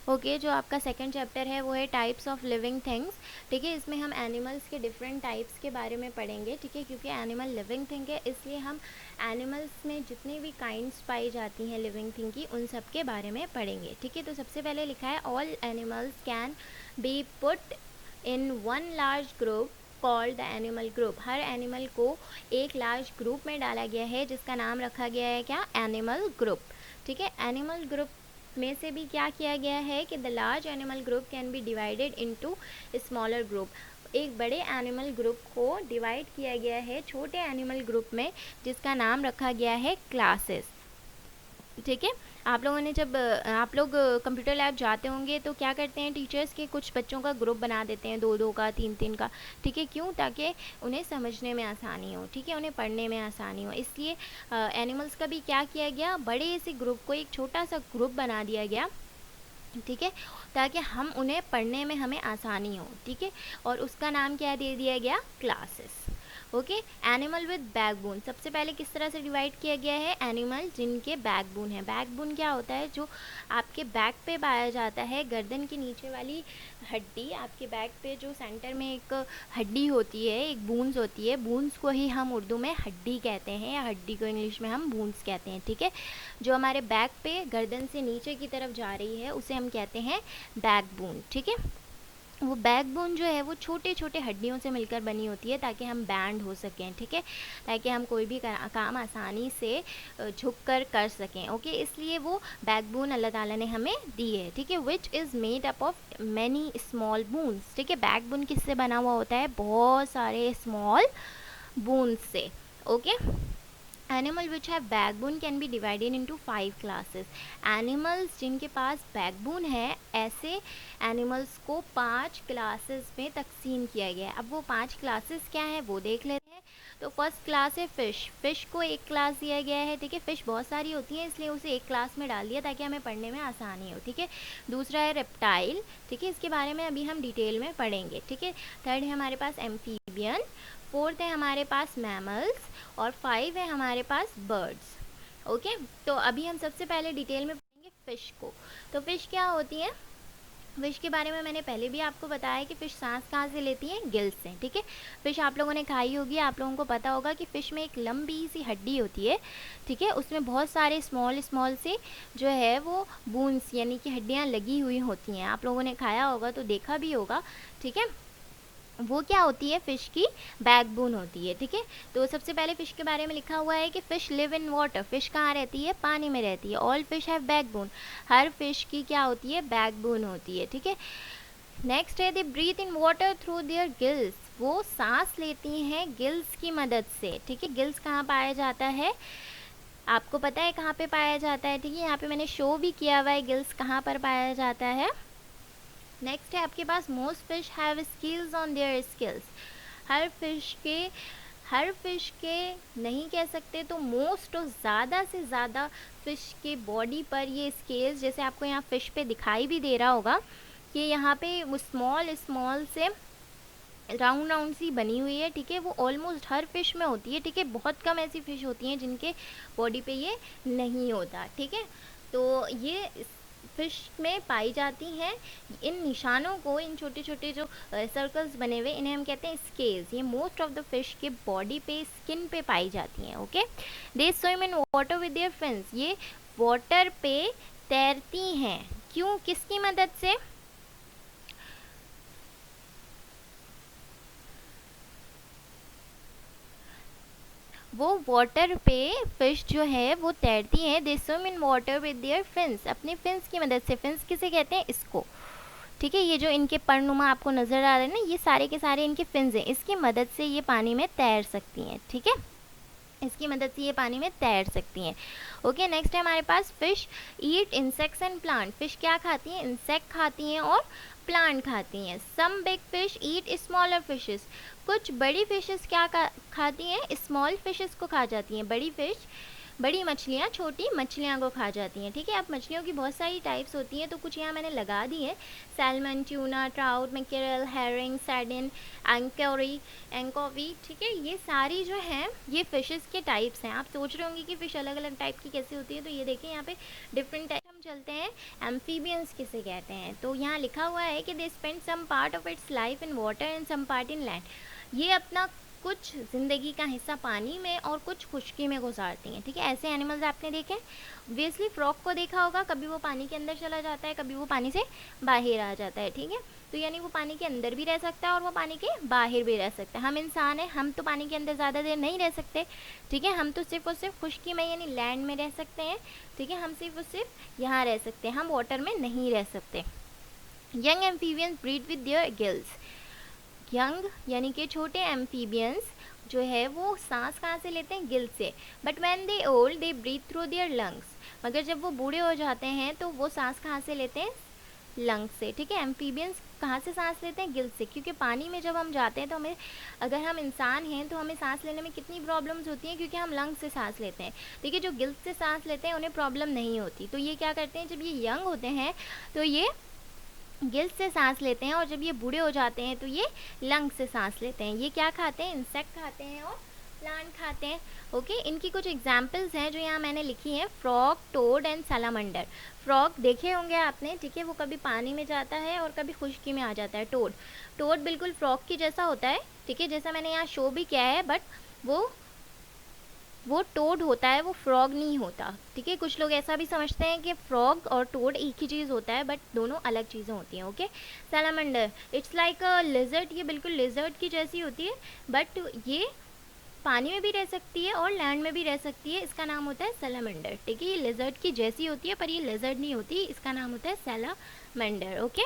Okay, जो आपका second chapter है वो है टाइप्स ऑफ लिविंग थिंग्स। ठीक है, इसमें हम एनिमल्स के डिफरेंट टाइप्स के बारे में पढ़ेंगे। ठीक है, क्योंकि एनिमल लिविंग थिंग है, इसलिए हम एनिमल्स में जितनी भी काइंड्स पाई जाती हैं लिविंग थिंग की, उन सब के बारे में पढ़ेंगे। ठीक है, तो सबसे पहले लिखा है all animals can be put in one large group called the animal group. Her animal को एक लार्ज ग्रुप में डाला गया है जिसका नाम रखा गया है क्या, एनिमल ग्रुप। ठीक है, एनिमल ग्रुप में से भी क्या किया गया है कि the large animal group can be divided into smaller group. एक बड़े एनिमल ग्रुप को डिवाइड किया गया है छोटे एनिमल ग्रुप में जिसका नाम रखा गया है क्लासेस। ठीक है, आप लोगों ने जब आप लोग कंप्यूटर लैब जाते होंगे तो क्या करते हैं टीचर्स के, कुछ बच्चों का ग्रुप बना देते हैं, 2-2 का, 3-3 का। ठीक है, क्यों, ताकि उन्हें समझने में आसानी हो। ठीक है, उन्हें पढ़ने में आसानी हो, इसलिए एनिमल्स का भी क्या किया गया, बड़े से ग्रुप को एक छोटा सा ग्रुप बना दिया गया। ठीक है, ताकि हम उन्हें पढ़ने में हमें आसानी हो। ठीक है, और उसका नाम क्या दे दिया गया, classes. Okay, animal with backbone, सबसे पहले किस तरह से डिवाइड किया गया है, एनिमल जिनके बैकबोन है। बैकबोन क्या होता है, जो आपके बैक पे पाया जाता है, गर्दन के नीचे वाली हड्डी, आपके बैक पे जो सेंटर में एक हड्डी होती है, एक बून्स होती है, बून्स को ही हम उर्दू में हड्डी कहते हैं, या हड्डी को इंग्लिश में हम बून्स कहते हैं। ठीक है, जो हमारे बैक पे गर्दन से नीचे की तरफ जा रही है उसे हम कहते हैं बैकबोन। ठीक है, वो बैकबोन जो है वो छोटे छोटे हड्डियों से मिलकर बनी होती है ताकि हम बैंड हो सकें। ठीक है, ताकि हम कोई भी काम आसानी से झुक कर सकें। ओके, इसलिए वो बैकबोन अल्लाह ताला ने हमें दी है। ठीक है, which is made up of many small bones. ठीक है, बैकबोन किससे बना हुआ होता है, बहुत सारे स्मॉल बोन्स से। Okay, animal which have backbone can be divided into 5 classes. Animals जिनके पास बैकबोन है, ऐसे एनिमल्स को 5 क्लासेस में तकसीम किया गया है। अब वो 5 क्लासेस क्या है वो देख लेते हैं। तो फर्स्ट क्लास है फ़िश। फ़िश को एक क्लास दिया गया है। ठीक है, फ़िश बहुत सारी होती हैं इसलिए उसे एक क्लास में डाल दिया ताकि हमें पढ़ने में आसानी हो। ठीक है, दूसरा है रेप्टाइल। ठीक है, इसके बारे में अभी हम डिटेल में पढ़ेंगे। ठीक है, थर्ड है हमारे पास एम्फीबियन, फोर्थ है हमारे पास मैमल्स, और 5 है हमारे पास बर्ड्स। ओके, तो अभी हम सबसे पहले डिटेल में पढ़ेंगे फ़िश को। तो फ़िश क्या होती है, फ़िश के बारे में मैंने पहले भी आपको बताया कि फ़िश सांस कहाँ से लेती है, गिल्स से। ठीक है, फ़िश आप लोगों ने खाई होगी, आप लोगों को पता होगा कि फ़िश में एक लंबी सी हड्डी होती है। ठीक है, उसमें बहुत सारे स्मॉल स्मॉल से जो है वो बोन्स यानी कि हड्डियाँ लगी हुई होती हैं। आप लोगों ने खाया होगा तो देखा भी होगा। ठीक है, वो क्या होती है, फ़िश की बैकबोन होती है। ठीक है, तो सबसे पहले फ़िश के बारे में लिखा हुआ है कि fish live in water. Fish कहाँ रहती है, पानी में रहती है। All fish have backbone, her fish की क्या होती है, बैकबोन होती है। ठीक है, नेक्स्ट है they breathe in water through their gills. वो सांस लेती हैं गिल्स की मदद से। ठीक है, गिल्स कहाँ पाया जाता है, आपको पता है कहाँ पे पाया जाता है। ठीक है, यहाँ पे मैंने शो भी किया हुआ है गिल्स कहाँ पर पाया जाता है। नेक्स्ट है आपके पास most fish have skills on their skills. हर फिश के नहीं कह सकते तो मोस्ट और ज़्यादा से ज़्यादा फिश के बॉडी पर ये स्केल्स, जैसे आपको यहाँ फिश पे दिखाई भी दे रहा होगा कि यहाँ पे वो स्मॉल स्मॉल से राउंड राउंड सी बनी हुई है। ठीक है, वो ऑलमोस्ट हर फिश में होती है। ठीक है, बहुत कम ऐसी फिश होती हैं जिनके बॉडी पे ये नहीं होता। ठीक है, तो ये फिश में पाई जाती हैं। इन निशानों को, इन छोटे छोटे जो सर्कल्स बने हुए, इन्हें हम कहते हैं स्केल्स। ये मोस्ट ऑफ द फिश के बॉडी पे, स्किन पे पाई जाती हैं। Okay, they swim in water with their fins. ये वाटर पे तैरती हैं, क्यों, किसकी मदद से, वो वाटर पे फिश जो है वो तैरती हैं। दे swim in water with their fins, अपने फिन्स की मदद से। फिन्स किसे कहते हैं, इसको। ठीक है, ये जो इनके परनुमा आपको नज़र आ रहे हैं ना, ये सारे के सारे इनके फिन्स हैं, इसकी मदद से ये पानी में तैर सकती हैं। ठीक है, इसकी मदद से ये पानी में तैर सकती हैं। ओके, नेक्स्ट है हमारे पास fish eat insects and plant. Fish क्या खाती हैं, इंसेक्ट खाती हैं और प्लांट खाती हैं। सम बिग फिश ईट स्मॉलर फिशेस। कुछ बड़ी फिशेस क्या खाती हैं, स्मॉल फिशेस को खा जाती हैं। बड़ी मछलियाँ छोटी मछलियाँ को खा जाती हैं। ठीक है, अब मछलियों की बहुत सारी टाइप्स होती हैं, तो कुछ यहाँ मैंने लगा दी है। Salmon, tuna, trout, mackerel, herring, sardine, anchovy. ठीक है, ये सारी जो हैं ये फिशेस के टाइप्स हैं। आप सोच रहे होंगे कि फ़िश अलग अलग टाइप की कैसे होती है, तो ये देखिए यहाँ पे डिफरेंट टाइप हम चलते हैं एम्फीबियंस किसे कहते हैं। तो यहाँ लिखा हुआ है कि they spend some part of its life in water and some part in land. ये अपना कुछ ज़िंदगी का हिस्सा पानी में और कुछ खुश्की में गुजारती हैं, ठीक है। ऐसे एनिमल्स आपने देखे, ऑब्वियसली फ्रॉग को देखा होगा, कभी वो पानी के अंदर चला जाता है, कभी वो पानी से बाहर आ जाता है, ठीक है। तो यानी वो पानी के अंदर भी रह सकता है और वो पानी के बाहर भी रह सकता है। हम इंसान हैं, हम तो पानी के अंदर ज़्यादा देर नहीं रह सकते, ठीक है। हम तो सिर्फ और सिर्फ खुश्की में यानी लैंड में रह सकते हैं, ठीक है। हम सिर्फ और सिर्फ यहाँ रह सकते हैं, हम वाटर में नहीं रह सकते। Young amphibians breed with their gills. Young यानी कि छोटे एम्फीबियंस जो है वो सांस कहाँ से लेते हैं, गिल से। But when they old they breathe through their lungs. मगर जब वो बूढ़े हो जाते हैं तो वो सांस कहाँ से लेते हैं, लंग्स से, ठीक है। एम्फीबियंस कहाँ से सांस लेते हैं, गिल से, क्योंकि पानी में जब हम जाते हैं तो हमें, अगर हम इंसान हैं तो हमें सांस लेने में कितनी प्रॉब्लम्स होती हैं, क्योंकि हम लंग्स से सांस लेते हैं, ठीक है। जो गिल से सांस लेते हैं उन्हें प्रॉब्लम नहीं होती। तो ये क्या करते हैं, जब ये यंग होते हैं तो ये गिल्स से सांस लेते हैं, और जब ये बूढ़े हो जाते हैं तो ये लंग्स से सांस लेते हैं। ये क्या खाते हैं, इंसेक्ट खाते हैं और प्लांट खाते हैं, ओके। इनकी कुछ एग्जांपल्स हैं जो यहाँ मैंने लिखी हैं, फ्रॉग, टोड एंड सैलामंडर। फ्रॉग देखे होंगे आपने, ठीक है, वो कभी पानी में जाता है और कभी खुश्की में आ जाता है। टोड बिल्कुल फ्रॉग की जैसा होता है, ठीक है, जैसा मैंने यहाँ शो भी किया है, बट वो टोड होता है, वो फ्रॉग नहीं होता, ठीक है। कुछ लोग ऐसा भी समझते हैं कि फ्रॉग और टोड एक ही चीज़ होता है, बट दोनों अलग चीज़ें होती हैं, okay. Salamander, it's like a lizard, ये बिल्कुल लिजर्ड की जैसी होती है, बट ये पानी में भी रह सकती है और लैंड में भी रह सकती है। इसका नाम होता है सैलामंडर, ठीक है। ये लिजर्ड की जैसी होती है पर ये लिजर्ड नहीं होती, इसका नाम होता है सैलामंडर, ओके।